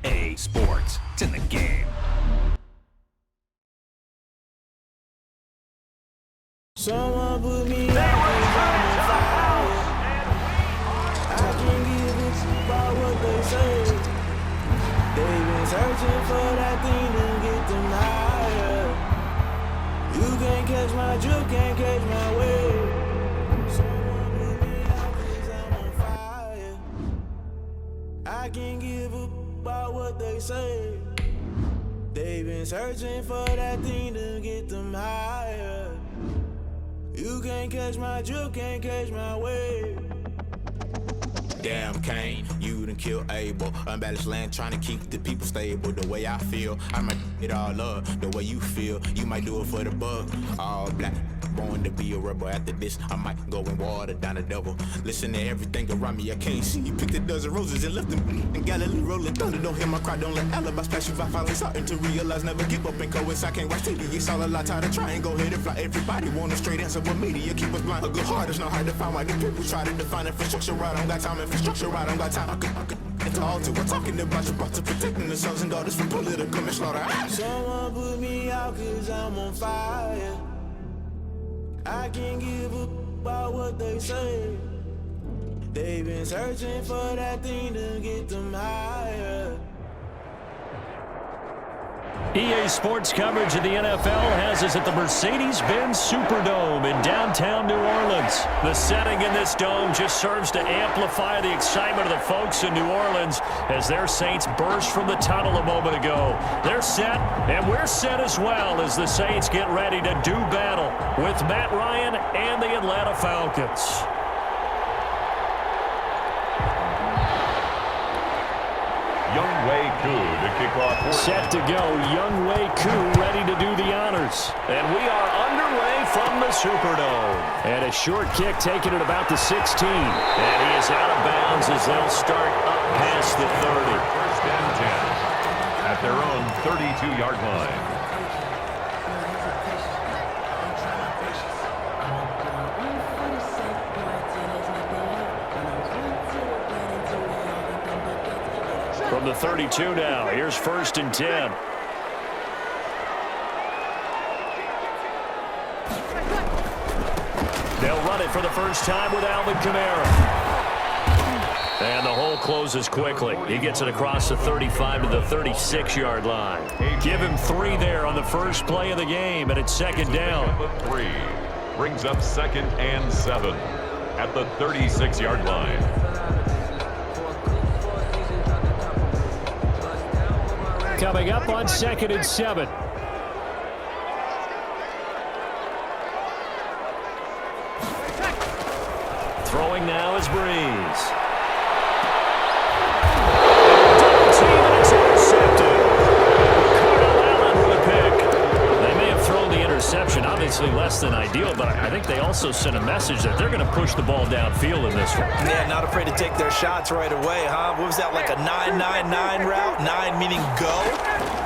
EA Sports. It's in the game. Someone put me out, 'cause I'm on fire. I can't give a about what they say. They've been searching for that thing to get them higher. You can't catch my drift, can't catch my wave. Someone put me out, 'cause I'm on fire. I can't give a about what they say. They've been searching for that thing to get them higher. You can't catch my drift, can't catch my wave. Damn, Kane, you done killed Abel. Unbalanced land, trying to keep the people stable. The way I feel, I might it all up. The way you feel, you might do it for the bug. All black, born to be a rebel. After this, I might go and water down the double. Listen to everything around me, I can't see. You picked a dozen roses and left them in Galilee rolling thunder. Don't hear my cry, don't let alibi splash you. I finally starting to realize, never give up and coincide. I can't watch TV, it's all a lot. Tired of trying, go ahead and fly. Everybody want a straight answer, but media keep us blind. A good heart is not hard to find. Why the people try to define infrastructure right? I don't got time, infrastructure right? I don't got time. I could it's all to we're talking about you, about to protecting the sons and daughters from political manslaughter. Someone put me out, 'cause I'm on fire. I can't give a about what they say. They've been searching for that thing to get them higher. EA Sports coverage of the NFL has us at the Mercedes-Benz Superdome in downtown New Orleans. The setting in this dome just serves to amplify the excitement of the folks in New Orleans as their Saints burst from the tunnel a moment ago. They're set, and we're set as well as the Saints get ready to do battle with Matt Ryan and the Atlanta Falcons. Younghoe Koo to kick off. Set to go, Younghoe Koo ready to do the honors. And we are underway from the Superdome. And a short kick taken at about the 16. And he is out of bounds as they'll start up past the 30. First and 10 at their own 32-yard line. From the 32 now, here's first and 10. They'll run it for the first time with Alvin Kamara. And the hole closes quickly. He gets it across the 35 to the 36-yard line. Give him 3 there on the first play of the game, and it's second down. 3 brings up second and 7 at the 36-yard line. Coming up on second and 7. Throwing now is Breeze. Double team, and it's intercepted. Cardell Allen with a pick. They may have thrown the interception, obviously less than ideal, but I think they also sent a message that they're going to push the ball downfield in this one. Yeah, not afraid to take their shots right away, huh? What was that, like a 9-9-9 route? 9 meaning go?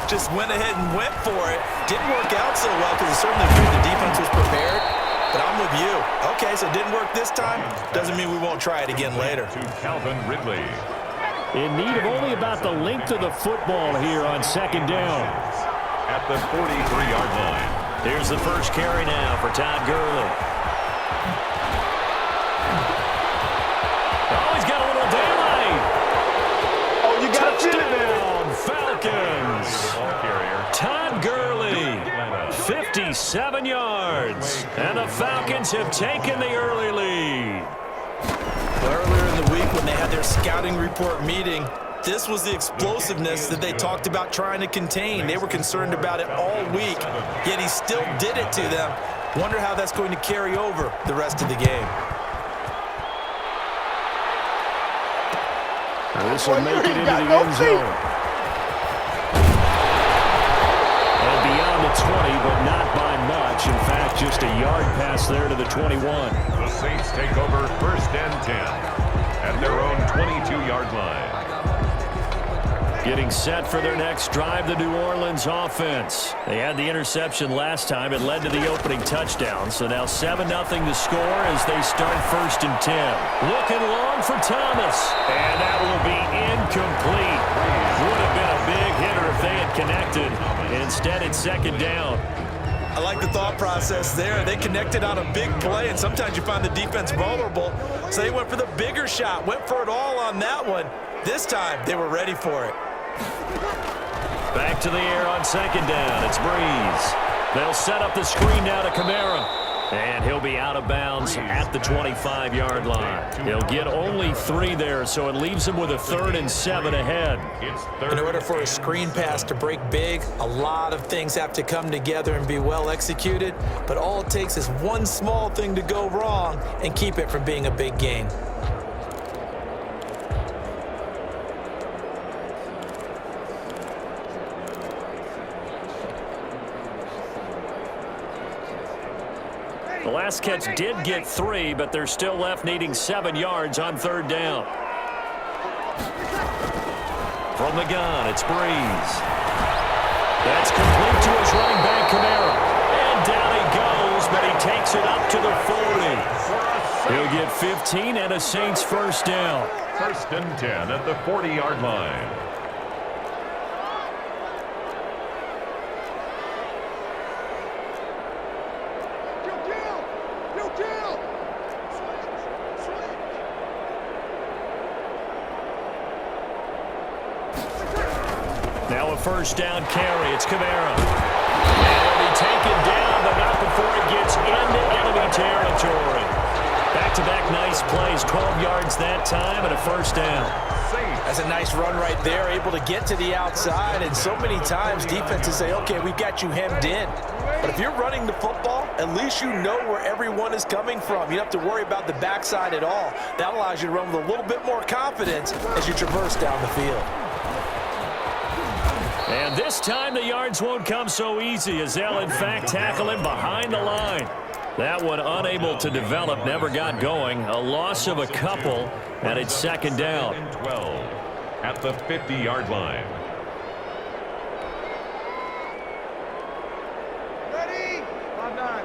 Just went ahead and went for it. Didn't work out so well because it certainly appeared the defense was prepared. But I'm with you. Okay, so it didn't work this time. Doesn't mean we won't try it again later. To Calvin Ridley. In need of only about the length of the football here on second down. At the 43-yard line. Here's the first carry now for Todd Gurley. Oh, he's got a little daylight. Oh, you got touchdown, Falcons. Todd Gurley, 57 yards. And the Falcons have taken the early lead. Earlier in the week when they had their scouting report meeting, this was the explosiveness that they talked about trying to contain. They were concerned about it all week, yet he still did it to them. Wonder how that's going to carry over the rest of the game. This will make it into the end zone. And beyond the 20, but not by much. In fact, just a yard pass there to the 21. The Saints take over first and 10 at their own 22-yard line. Getting set for their next drive, the New Orleans offense. They had the interception last time. It led to the opening touchdown. So now 7-0 to score as they start first and 10. Looking long for Thomas. And that will be incomplete. Would have been a connected. And instead, it's second down. I like the thought process there. They connected on a big play, and sometimes you find the defense vulnerable. So they went for the bigger shot, went for it all on that one. This time, they were ready for it. Back to the air on second down. It's Breeze. They'll set up the screen now to Kamara. And he'll be out of bounds at the 25-yard line. He'll get only 3 there, so it leaves him with a 3rd and 7 ahead. In order for a screen pass to break big, a lot of things have to come together and be well executed. But all it takes is one small thing to go wrong and keep it from being a big gain. The last catch did get 3, but they're still left needing 7 yards on 3rd down. From the gun, it's Breeze. That's complete to his running back, Kamara. And down he goes, but he takes it up to the 40. He'll get 15 and a Saints first down. 1st and 10 at the 40-yard line. Now a first down carry. It's Kamara. And he'll be taken down, but not before he gets into enemy territory. Back-to-back nice plays. 12 yards that time and a first down. That's a nice run right there, able to get to the outside. And so many times defenses say, okay, we've got you hemmed in. But if you're running the football, at least you know where everyone is coming from. You don't have to worry about the backside at all. That allows you to run with a little bit more confidence as you traverse down the field. And this time the yards won't come so easy as they'll, in fact, tackle him behind the line. That one unable to develop, never got going. A loss of a couple, and it's second down. 12 at the 50-yard line. Ready? I'm not.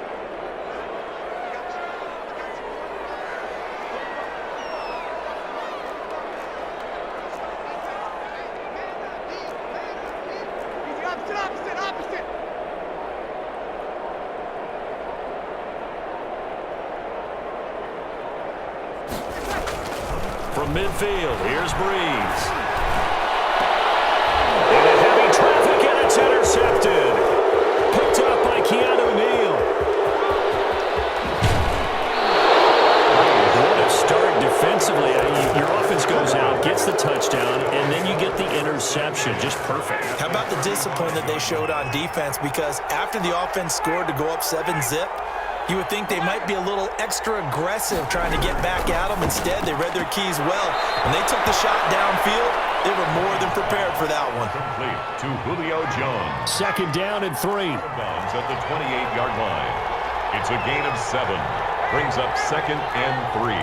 Opposite. From midfield, here's Breeze. And a heavy traffic, and it's intercepted. Picked up by Keanu Neal. What a start defensively. Your offense goes out, gets the touchdown, and then you get the interception. Just perfect. How about the discipline that they showed on defense? Because after the offense scored to go up 7-zip, you would think they might be a little extra aggressive trying to get back at them. Instead, they read their keys well. When they took the shot downfield, they were more than prepared for that one. Complete to Julio Jones. Second down and 3. Bounds at the 28-yard line. It's a gain of 7. Brings up 2nd and 3.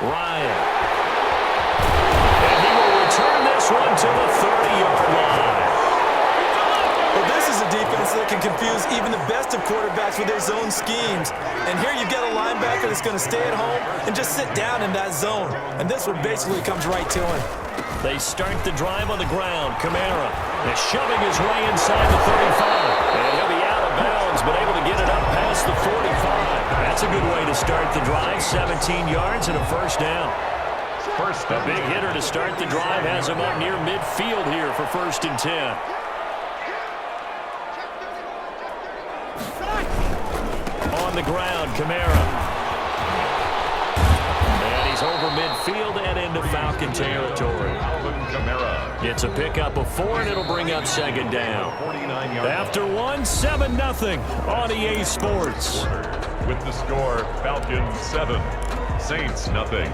Ryan. And he will return this one to the 30-yard line. Well, this is a defense that can confuse even the best of quarterbacks with their zone schemes. And here you've got a linebacker that's going to stay at home and just sit down in that zone. And this one basically comes right to him. They start the drive on the ground. Kamara is shoving his way inside the 35. And he'll be out of bounds, but able to get it up past the 45. That's a good way to start the drive. 17 yards and a first down. A big hitter to start the drive has him up near midfield here for 1st and 10. On the ground, Kamara. And he's over midfield and into Falcon territory. It's a pickup of 4, and it'll bring up second down. After 1, 7-0 on EA Sports. With the score, Falcons 7, Saints nothing.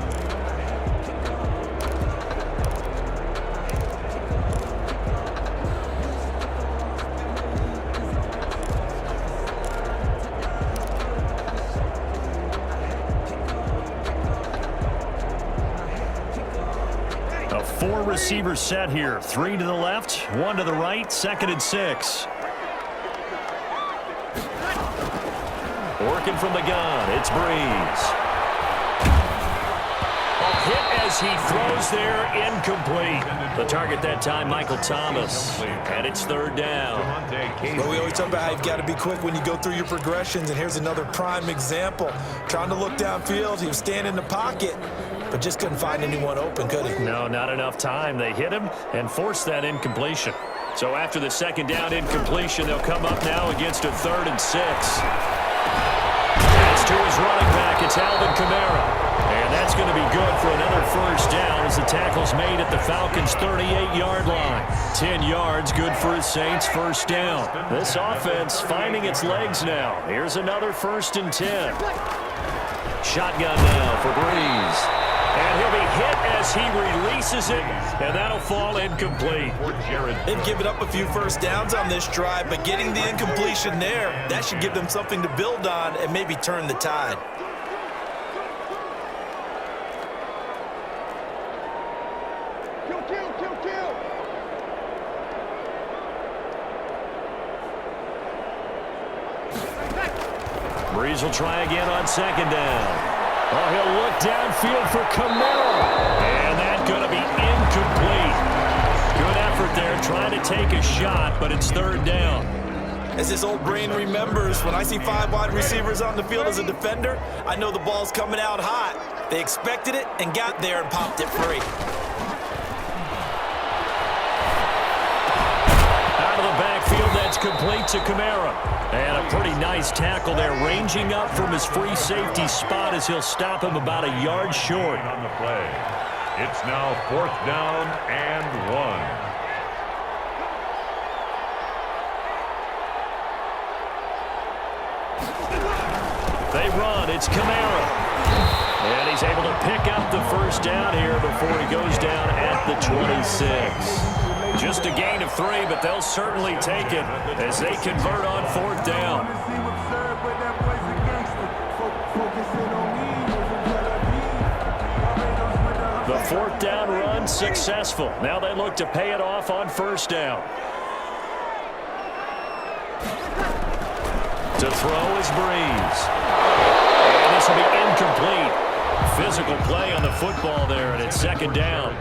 A 4-receiver set here. 3 to the left, 1 to the right, 2nd and 6. Working from the gun, it's Breeze. A hit as as he throws there, incomplete. The target that time, Michael Thomas. And it's third down. Well, we always talk about how you've got to be quick when you go through your progressions, and here's another prime example. Trying to look downfield, he was standing in the pocket, but just couldn't find anyone open, could he? No, not enough time. They hit him and forced that incompletion. So after the second down incompletion, they'll come up now against a 3rd and 6. Pass to his running back. It's Alvin Kamara. And that's going to be good for another first down as the tackle's made at the Falcons' 38-yard line. 10 yards, good for his Saints' first down. This offense finding its legs now. Here's another 1st and 10. Shotgun now for Breeze. And he'll be hit as he releases it, and that'll fall incomplete. They've given up a few first downs on this drive, but getting the incompletion there, that should give them something to build on and maybe turn the tide. Kill. Breeze will try again on second down. Oh, he'll look downfield for Kamara. And that's going to be incomplete. Good effort there trying to take a shot, but it's 3rd down. As this old brain remembers, when I see 5 wide receivers on the field as a defender, I know the ball's coming out hot. They expected it and got there and popped it free. Out of the backfield, that's complete to Kamara. And a pretty nice tackle there, ranging up from his free safety spot as he'll stop him about a yard short. On the play. It's now 4th down and 1. They run. It's Kamara. And he's able to pick up the first down here before he goes down at the 26. Just a gain of 3, but they'll certainly take it as they convert on 4th down. The 4th down run successful. Now they look to pay it off on 1st down. To throw is Breeze. And this will be incomplete. Physical play on the football there, and it's 2nd down.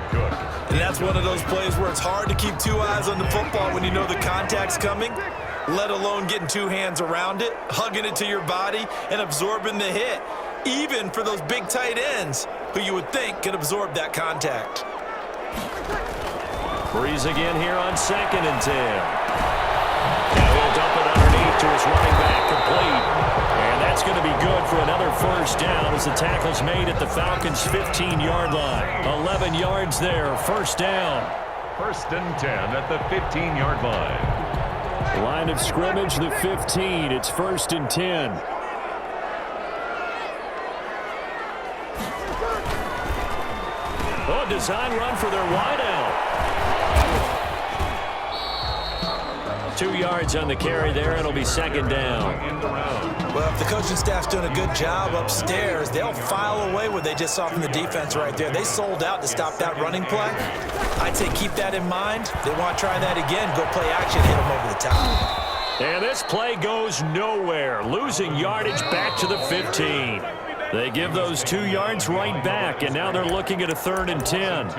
And that's one of those plays where it's hard to keep 2 eyes on the football when you know the contact's coming, let alone getting 2 hands around it, hugging it to your body, and absorbing the hit, even for those big tight ends who you would think could absorb that contact. Breeze again here on 2nd and 10. And he'll dump it underneath to his running back, complete. And that's going to be good for another first down as the tackle's made at the Falcons' 15-yard line. 11 yards there, first down. 1st and 10 at the 15-yard line. Line of scrimmage, the 15. It's 1st and 10. Oh, design run for their wideout. 2 yards on the carry there, and it'll be 2nd down. Well, if the coaching staff's doing a good job upstairs, they'll file away what they just saw from the defense right there. They sold out to stop that running play. I'd say keep that in mind. They want to try that again, go play action, hit them over the top. And this play goes nowhere, losing yardage back to the 15. They give those 2 yards right back, and now they're looking at a 3rd and 10.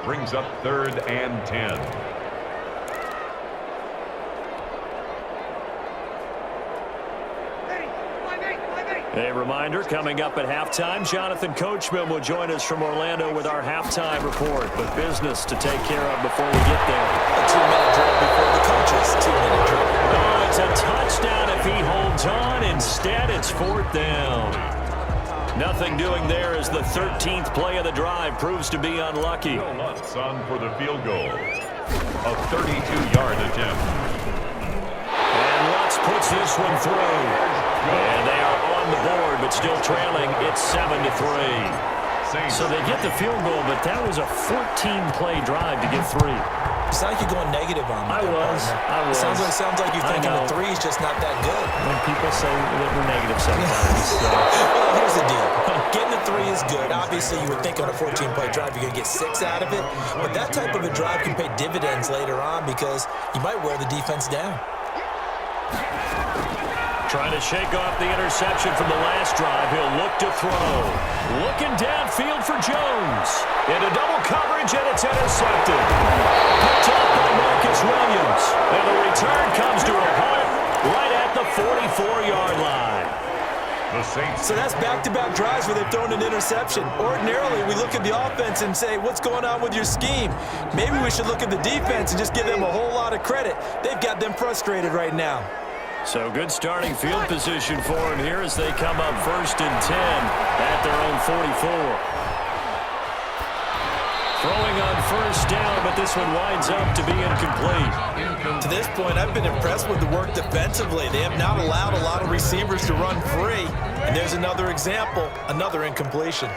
Brings up 3rd and 10. A reminder, coming up at halftime, Jonathan Coachman will join us from Orlando with our halftime report. But business to take care of before we get there. A 2-minute drill before the coaches. 2-minute drill. Oh, it's a touchdown if he holds on. Instead, it's 4th down. Nothing doing there as the 13th play of the drive proves to be unlucky. Lutz on for the field goal. A 32-yard attempt. And Lutz puts this one through. And they are on the board, but still trailing. It's 7-3. So they get the field goal, but that was a 14-play drive to get 3. It's like you're going negative on me. I was. It sounds like you're thinking the 3 is just not that good. When people say that we're negative sometimes. Well, here's the deal. Getting the 3 is good. Obviously, you would think on a 14-play drive you're going to get 6 out of it. But that type of a drive can pay dividends later on because you might wear the defense down. Trying to shake off the interception from the last drive. He'll look to throw. Looking downfield for Jones. Into double coverage, and it's intercepted. Picked up by Marcus Williams. And the return comes to a halt right at the 44-yard line. So that's back-to-back drives where they've thrown an interception. Ordinarily, we look at the offense and say, what's going on with your scheme? Maybe we should look at the defense and just give them a whole lot of credit. They've got them frustrated right now. So good starting field position for them here as they come up 1st and 10 at their own 44. Throwing on 1st down, but this one winds up to be incomplete. To this point, I've been impressed with the work defensively. They have not allowed a lot of receivers to run free. And there's another example, another incompletion.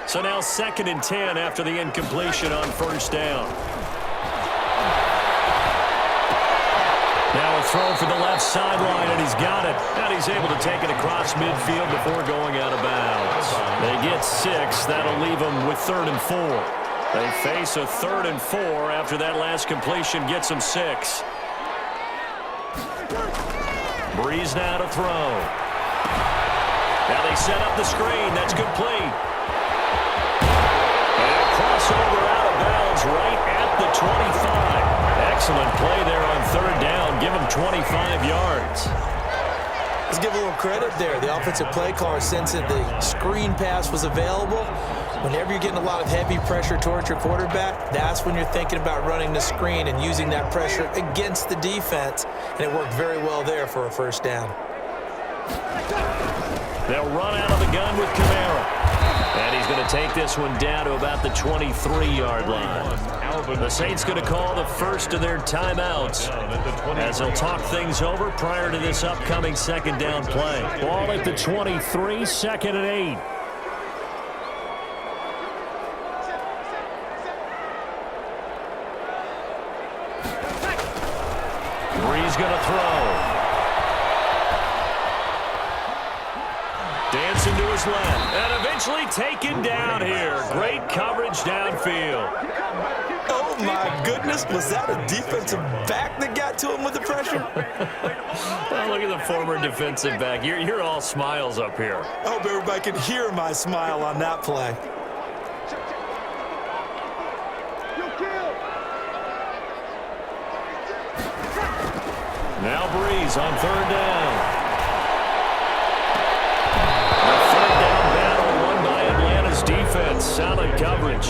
So now 2nd and 10 after the incompletion on 1st down. Now a throw for the left sideline, and he's got it. And he's able to take it across midfield before going out of bounds. They get 6. That'll leave them with 3rd and 4. They face a 3rd and 4 after that last completion gets them 6. Breeze now to throw. Now they set up the screen. That's complete. And a crossover out of bounds right at the 25. Excellent play there on 3rd down. Give them 25 yards. Let's give a little credit there. The offensive play caller, since the screen pass was available, whenever you're getting a lot of heavy pressure towards your quarterback, that's when you're thinking about running the screen and using that pressure against the defense. And it worked very well there for a 1st down. They'll run out of the gun with Kamara. And he's going to take this one down to about the 23-yard line. The Saints going to call the first of their timeouts as they'll talk things over prior to this upcoming 2nd down play. Ball at the 23, 2nd and 8. Breeze going to throw. Dancing to his left. And eventually taken down here. Great coverage downfield. Oh, my goodness. Was that a defensive back that got to him with the pressure? Well, look at the former defensive back. You're all smiles up here. I hope everybody can hear my smile on that play. Now Breeze on 3rd down. A 3rd down battle won by Atlanta's defense. Solid coverage.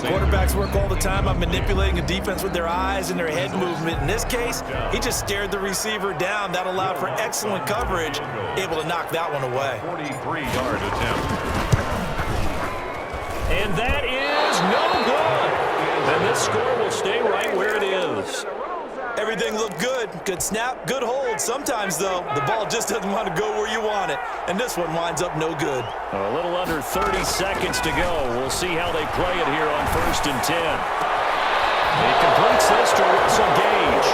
Quarterbacks work all the time on manipulating a defense with their eyes and their head movement. In this case, he just stared the receiver down. That allowed for excellent coverage, able to knock that one away. 43-yard attempt. And that is no good. And this score will stay right where it is. Everything looked good. Good snap, good hold. Sometimes, though, the ball just doesn't want to go where you want it. And this one winds up no good. A little under 30 seconds to go. We'll see how they play it here on 1st and 10. He completes this to Russell Gage.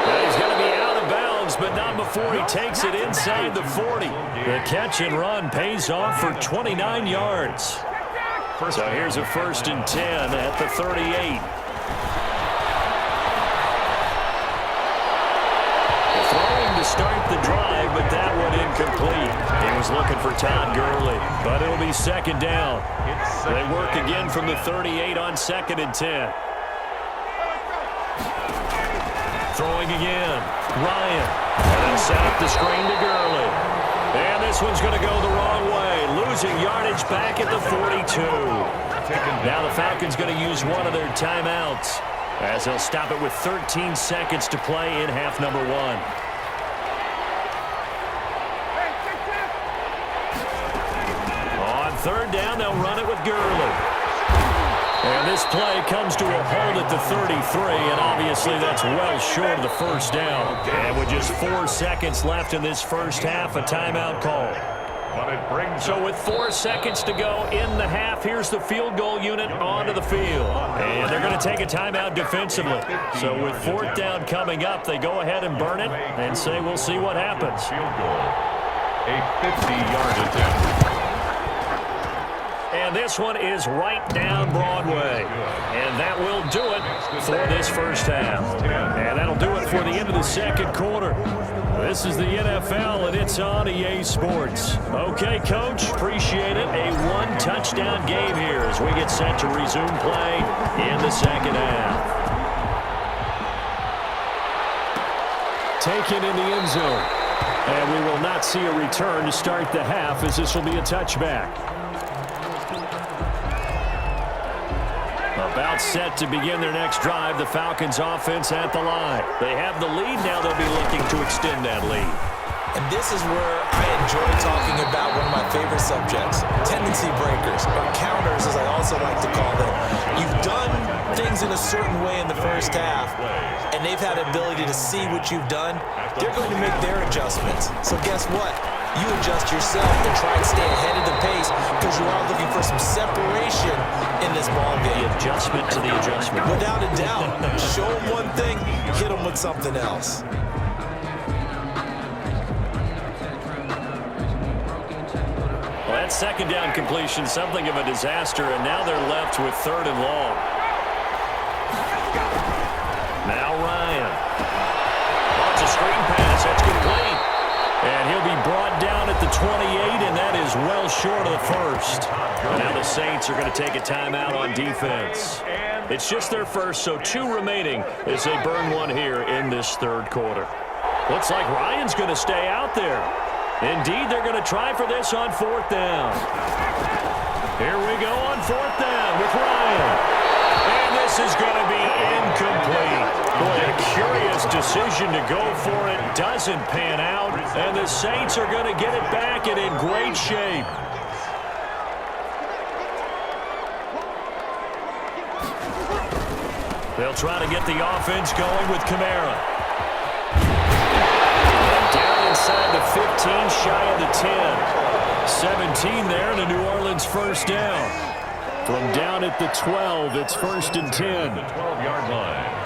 Now he's going to be out of bounds, but not before he takes it inside the 40. The catch and run pays off for 29 yards. So here's a 1st and 10 at the 38. To start the drive, but that one incomplete. He was looking for Todd Gurley, but it'll be 2nd down. They work again from the 38 on 2nd and 10. Throwing again. Ryan. And then set up the screen to Gurley. And this one's going to go the wrong way. Losing yardage back at the 42. Now the Falcons going to use one of their timeouts as they'll stop it with 13 seconds to play in half number 1. On 3rd down, they'll run it with Gurley. And this play comes to a halt at the 33, and obviously that's well short of the 1st down. And with just 4 seconds left in this 1st half, a timeout call. So with 4 seconds to go in the half, here's the field goal unit onto the field. And they're going to take a timeout defensively. So with 4th down coming up, they go ahead and burn it and say we'll see what happens. Field goal. A 50-yard attempt. And this one is right down Broadway. And that will do it for this 1st half. And that'll do it before the end of the second quarter. This is the NFL, and it's on EA Sports. Okay, Coach, appreciate it. A one-touchdown game here as we get set to resume play in the second half. Taken in the end zone. And we will not see a return to start the half as this will be a touchback. About set to begin their next drive, the Falcons offense at the line. They have the lead, now they'll be looking to extend that lead. And this is where I enjoy talking about one of my favorite subjects, tendency breakers, or counters as I also like to call them. You've done things in a certain way in the first half, and they've had the ability to see what you've done. They're going to make their adjustments. So guess what? You adjust yourself and try and stay ahead of the pace because you are looking for some separation in this ball game. The adjustment to the adjustment. Without a doubt. Show them one thing, hit them with something else. Well, that second down completion, something of a disaster, and now they're left with third and long. Now Ryan. Oh, it's a screen pass. That's complete. And he'll be brought down at the 28, and that is well short of the first. And now the Saints are going to take a timeout on defense. It's just their first, so 2 remaining as they burn one here in this third quarter. Looks like Ryan's going to stay out there. Indeed, they're going to try for this on 4th down. Here we go on 4th down with Ryan. And this is going to be incomplete. Boy, a curious decision to go for it. Doesn't pan out. And the Saints are going to get it back and in great shape. They'll try to get the offense going with Kamara. And down inside the 15, shy of the 10. 17 there and a New Orleans first down. From down at the 12, it's 1st and 10. The 12-yard line.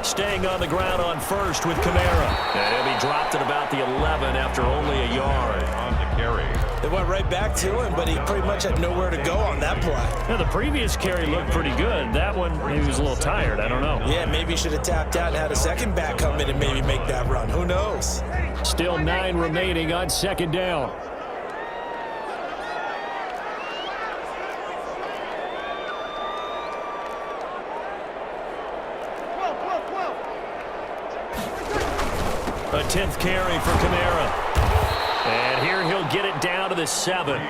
Staying on the ground on 1st with Kamara. And he'll be dropped at about the 11 after only a yard. On the carry. They went right back to him, but he pretty much had nowhere to go on that play. Now, the previous carry looked pretty good. That one, he was a little tired. I don't know. Yeah, maybe he should have tapped out and had a second back come in and maybe make that run. Who knows? Still 9 remaining on 2nd down. A 10th carry for Kamara. And here he'll get it down to the 7.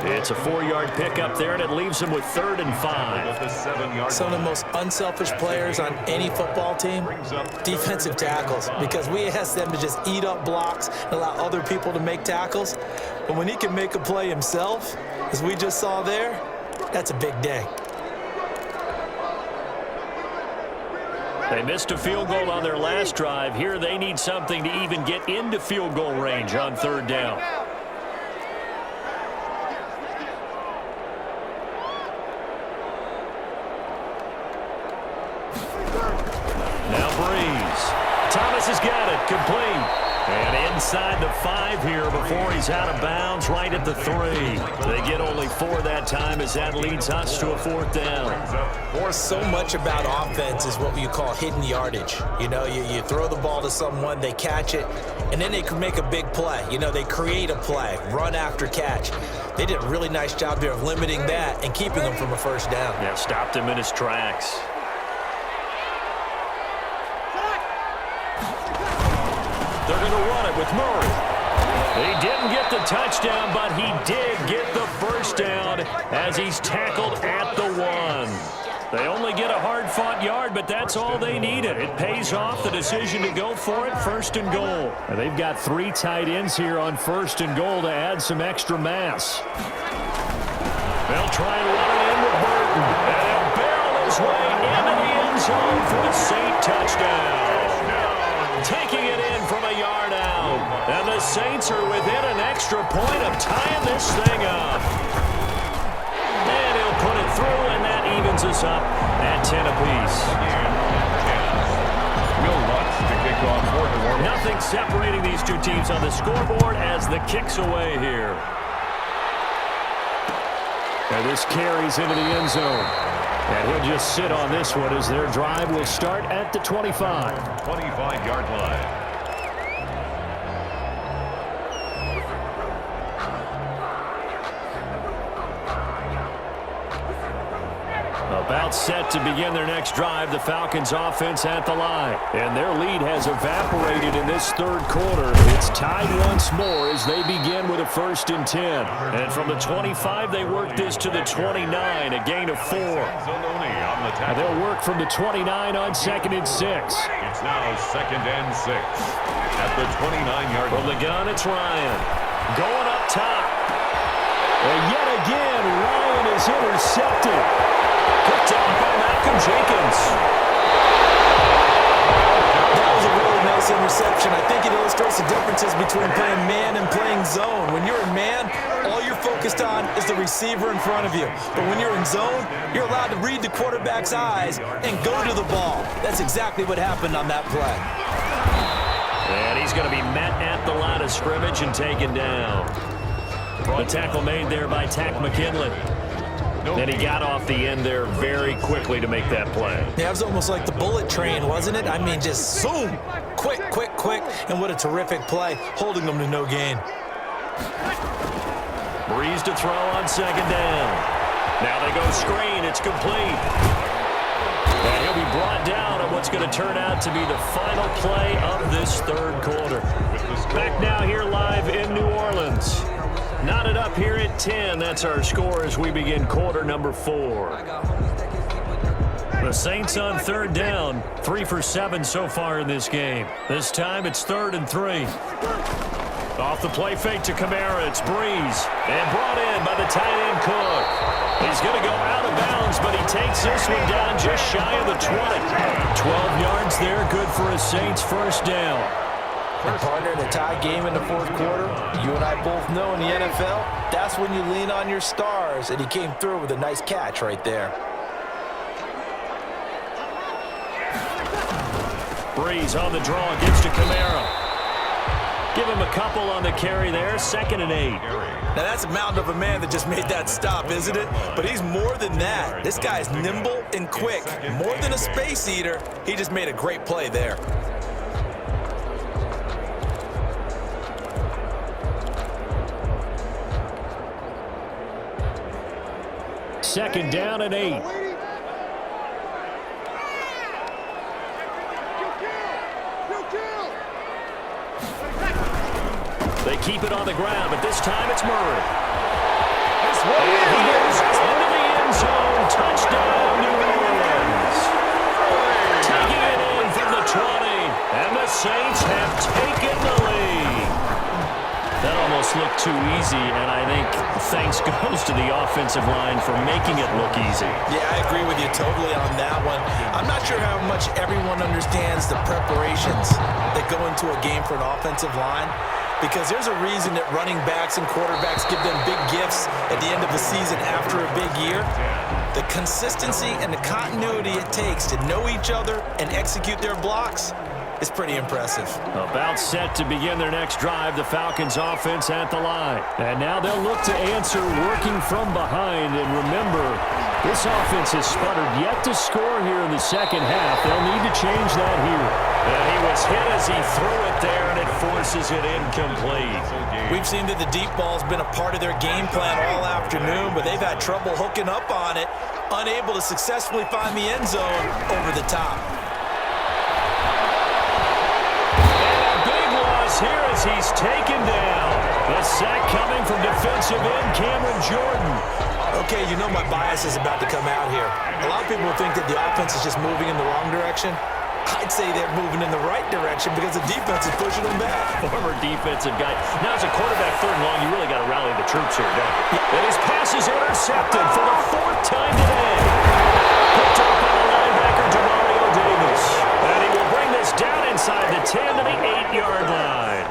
It's a 4-yard pickup there, and it leaves him with 3rd and 5. Some of the most unselfish players on any football team, defensive tackles, because we ask them to just eat up blocks and allow other people to make tackles. But when he can make a play himself, as we just saw there, that's a big day. They missed a field goal on their last drive. Here they need something to even get into field goal range on 3rd down. Now Breeze. Thomas has got it. Complete. And inside the 5 here before he's out of bounds, right at the 3. They get only 4 that time as that leads us to a 4th down. So much about offense is what you call hidden yardage. You know, you throw the ball to someone, they catch it, and then they can make a big play. You know, they create a play, run after catch. They did a really nice job there of limiting that and keeping him from a 1st down. Yeah, stopped him in his tracks. They're going to run it with Murray. He didn't get the touchdown, but he did get the 1st down as he's tackled at the 1. They only get a hard-fought yard, but that's all they needed. It pays off the decision to go for it, 1st and goal. And they've got 3 tight ends here on 1st and goal to add some extra mass. They'll try and run it in with Burton. And he'll barrel his way into the end zone for the Saint touchdown. Taking it in from a yard out. And the Saints are within an extra point of tying this thing up. And he'll put it through, and that evens us up at 10 apiece. Nothing separating these two teams on the scoreboard as the kick's away here. And this carries into the end zone. And he'll just sit on this one as their drive will start at the 25. 25-yard line. About set to begin their next drive, the Falcons offense at the line. And their lead has evaporated in this third quarter. It's tied once more as they begin with a 1st and 10. And from the 25, they work this to the 29, a gain of 4. And they'll work from the 29 on 2nd and 6. It's now 2nd and 6. At the 29-yard line. From the gun, it's Ryan. Going up top. And yet again, Ryan is intercepted. Picked up by Malcolm Jenkins. That was a really nice interception. I think it illustrates the differences between playing man and playing zone. When you're in man, all you're focused on is the receiver in front of you. But when you're in zone, you're allowed to read the quarterback's eyes and go to the ball. That's exactly what happened on that play. And he's going to be met at the line of scrimmage and taken down. The tackle made there by Tack McKinley. Then he got off the end there very quickly to make that play. Yeah, it was almost like the bullet train, wasn't it? I mean, just zoom, quick, and what a terrific play, holding them to no gain. Breeze to throw on 2nd down. Now they go screen, it's complete. And he'll be brought down on what's going to turn out to be the final play of this third quarter. Back now here live in New Orleans. Knotted up here at 10. That's our score as we begin quarter number 4. The Saints on 3rd down. 3 for 7 so far in this game. This time it's 3rd and 3. Off the play fake to Kamara. It's Breeze. And brought in by the tight end Cook. He's going to go out of bounds, but he takes this one down just shy of the 20. 12 yards there. Good for a Saints 1st down. And partner, in a tie game in the 4th quarter, you and I both know in the NFL, that's when you lean on your stars, and he came through with a nice catch right there. Breeze on the draw, gets to Kamara. Give him a couple on the carry there, 2nd and 8. Now that's a mountain of a man that just made that stop, isn't it? But he's more than that. This guy's nimble and quick. More than a space eater, he just made a great play there. 2nd down and 8. They keep it on the ground, but this time it's Murray. And he goes into the end zone. Touchdown, New Orleans. Taking it in from the 20. And the Saints have taken the lead. That almost looked too easy, and I think thanks goes to the offensive line for making it look easy. Yeah, I agree with you totally on that one. I'm not sure how much everyone understands the preparations that go into a game for an offensive line, because there's a reason that running backs and quarterbacks give them big gifts at the end of the season after a big year. The consistency and the continuity it takes to know each other and execute their blocks is pretty impressive. About set to begin their next drive, the Falcons offense at the line. And now they'll look to answer working from behind. And remember, this offense has sputtered yet to score here in the 2nd half. They'll need to change that here. And he was hit as he threw it there, and it forces it incomplete. We've seen that the deep ball's been a part of their game plan all afternoon, but they've had trouble hooking up on it, unable to successfully find the end zone over the top. Here as he's taken down. The sack coming from defensive end Cameron Jordan. Okay, you know my bias is about to come out here. A lot of people think that the offense is just moving in the wrong direction. I'd say they're moving in the right direction because the defense is pushing them back. Former defensive guy. Now as a quarterback 3rd and long, you really got to rally the troops here, don't you? And his pass is intercepted for the 4th time today. Picked up by the linebacker Demario Davis. And he will bring this down inside the 10 to the 8-yard line.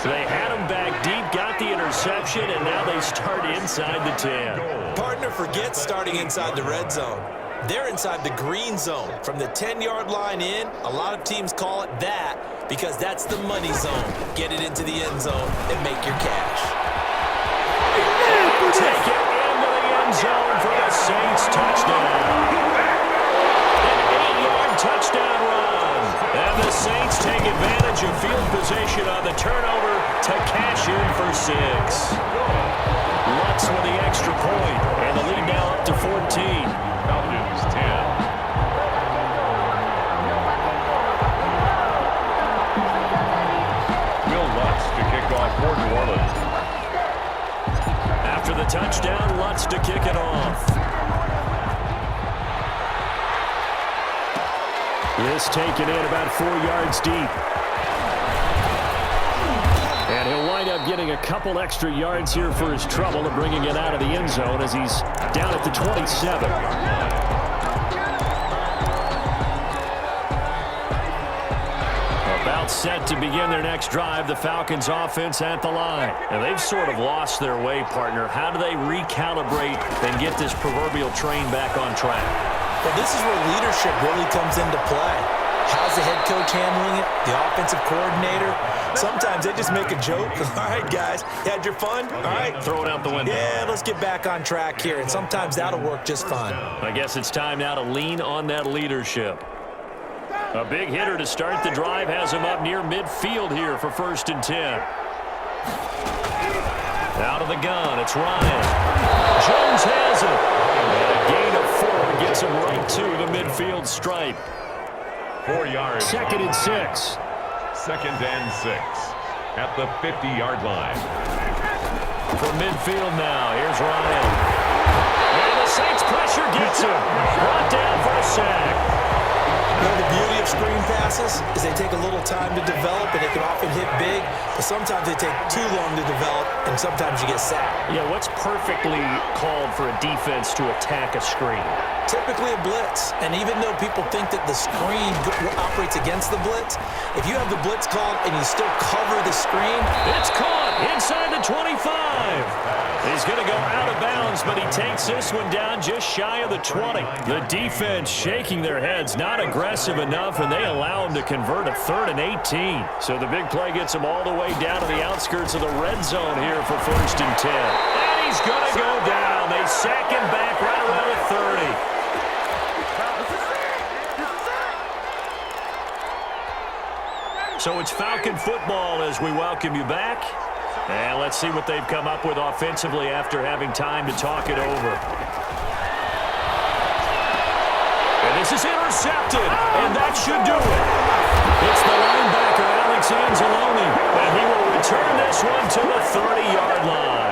They had him back deep, got the interception, and now they start inside the 10. Partner, forget starting inside the red zone. They're inside the green zone. From the 10-yard line in, a lot of teams call it that because that's the money zone. Get it into the end zone and make your cash. Take it in end zone for the Saints touchdown. An 8-yard touchdown run. And the Saints take advantage of field position on the turnover to cash in for 6. Lutz with the extra point, and the lead now up to 14. Falcons 10. Will Lutz to kick off for New Orleans. After the touchdown, Lutz to kick it off. This taken in about 4 yards deep. And he'll wind up getting a couple extra yards here for his trouble and bringing it out of the end zone as he's down at the 27. About set to begin their next drive, the Falcons offense at the line. And they've sort of lost their way, partner. How do they recalibrate and get this proverbial train back on track? Well, this is where leadership really comes into play. How's the head coach handling it? The offensive coordinator? Sometimes they just make a joke. All right, guys, you had your fun? All right. Throw it out the window. Yeah, let's get back on track here. And sometimes that'll work just fine. I guess it's time now to lean on that leadership. A big hitter to start the drive has him up near midfield here for 1st and 10. Out of the gun, it's Ryan. Jones has it. And a gain of 4 gets him right to the midfield stripe. 4 yards. 2nd and 6. 2nd and 6 at the 50-yard line. From midfield now, here's Ryan. And the Saints pressure gets him. Brought down for a sack. You know, the beauty of screen passes is they take a little time to develop, and they can often hit big, but sometimes they take too long to develop, and sometimes you get sacked. Yeah, what's perfectly called for a defense to attack a screen? Typically a blitz, and even though people think that the screen operates against the blitz, if you have the blitz called and you still cover the screen, it's caught inside the 25. He's going to go out of bounds, but he takes this one down just shy of the 20. The defense shaking their heads, not aggressive enough, and they allow him to convert a 3rd and 18. So the big play gets him all the way down to the outskirts of the red zone here for 1st and 10. And he's going to go down. They sack him back right around the 30. So it's Falcon football as we welcome you back. And let's see what they've come up with offensively after having time to talk it over. And this is intercepted, and that should do it. It's the linebacker, Alex Anzalone, and he will return this one to the 30-yard line.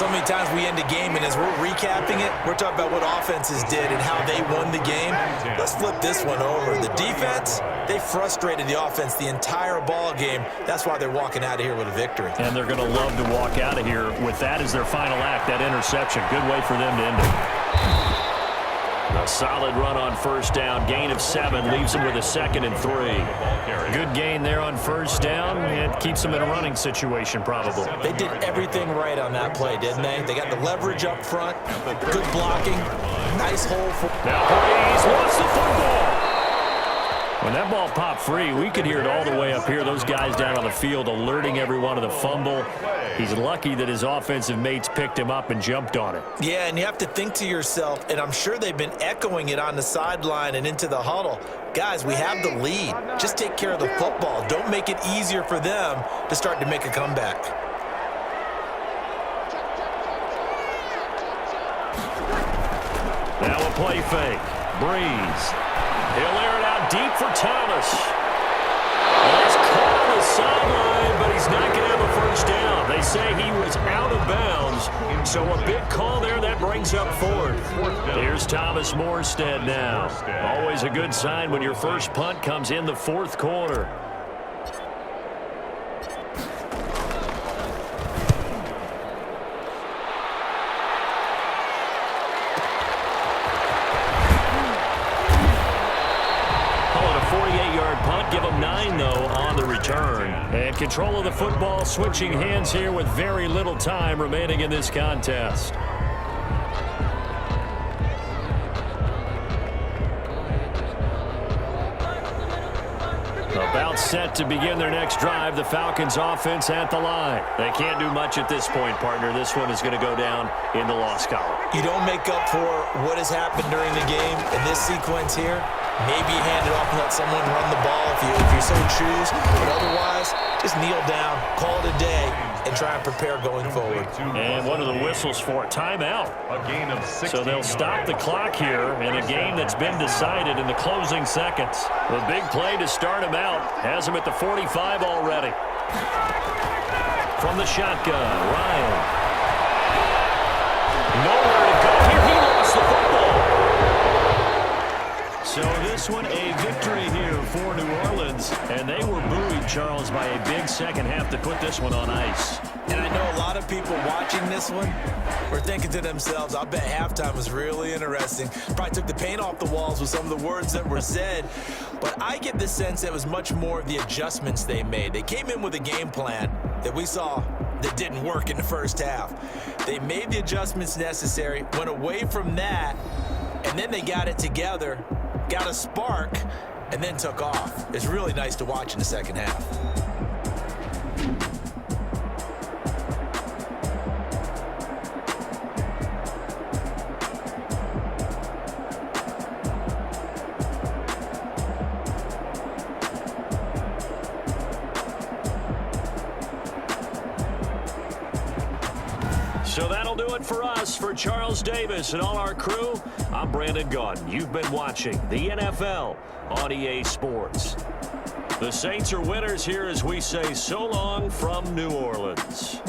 so many times we end a game, and as we're recapping it, we're talking about what offenses did and how they won the game. Let's flip this one over. The defense, they frustrated the offense the entire ball game. That's why they're walking out of here with a victory. And they're going to love to walk out of here with that as their final act, that interception. Good way for them to end it. A solid run on first down. Gain of 7 leaves them with a 2nd and 3. Good gain there on first down. It keeps them in a running situation probably. They did everything right on that play, didn't they? They got the leverage up front, good blocking, nice hole for... Now Breeze lost the football. When that ball popped free, we could hear it all the way up here. Those guys down on the field alerting everyone of the fumble. He's lucky that his offensive mates picked him up and jumped on it. Yeah, and you have to think to yourself, and I'm sure they've been echoing it on the sideline and into the huddle. Guys, we have the lead. Just take care of the football. Don't make it easier for them to start to make a comeback. Now a play fake. Breeze. He'll air it out deep for Thomas. He's caught on the sideline, but he's not going to have a first down. They say he was out of bounds, so a big call there that brings up 4th. Here's Thomas Morstead now. Always a good sign when your first punt comes in the 4th quarter. Give them 9, though, on the return. And control of the football, switching hands here with very little time remaining in this contest. About set to begin their next drive, the Falcons offense at the line. They can't do much at this point, partner. This one is going to go down in the loss column. You don't make up for what has happened during the game in this sequence here. Maybe hand it off and let someone run the ball if you so choose. But otherwise, just kneel down, call it a day, and try and prepare going forward. And one of the whistles for a timeout. A gain of 16 So they'll stop the clock here in a game that's been decided in the closing seconds. The big play to start him out has him at the 45 already. From the shotgun, Ryan. Nowhere to go here. He lost the football. So this one a victory here for New Orleans. And they were buoyed, Charles, by a big second half to put this one on ice. And I know a lot of people watching this one were thinking to themselves, I bet halftime was really interesting. Probably took the paint off the walls with some of the words that were said. But I get the sense it was much more of the adjustments they made. They came in with a game plan that we saw that didn't work in the first half. They made the adjustments necessary, went away from that, and then they got it together, got a spark, and then took off. It's really nice to watch in the second half. So that'll do it for us. For Charles Davis and all our crew, I'm Brandon Gaudin. You've been watching the NFL on EA Sports. The Saints are winners here as we say so long from New Orleans.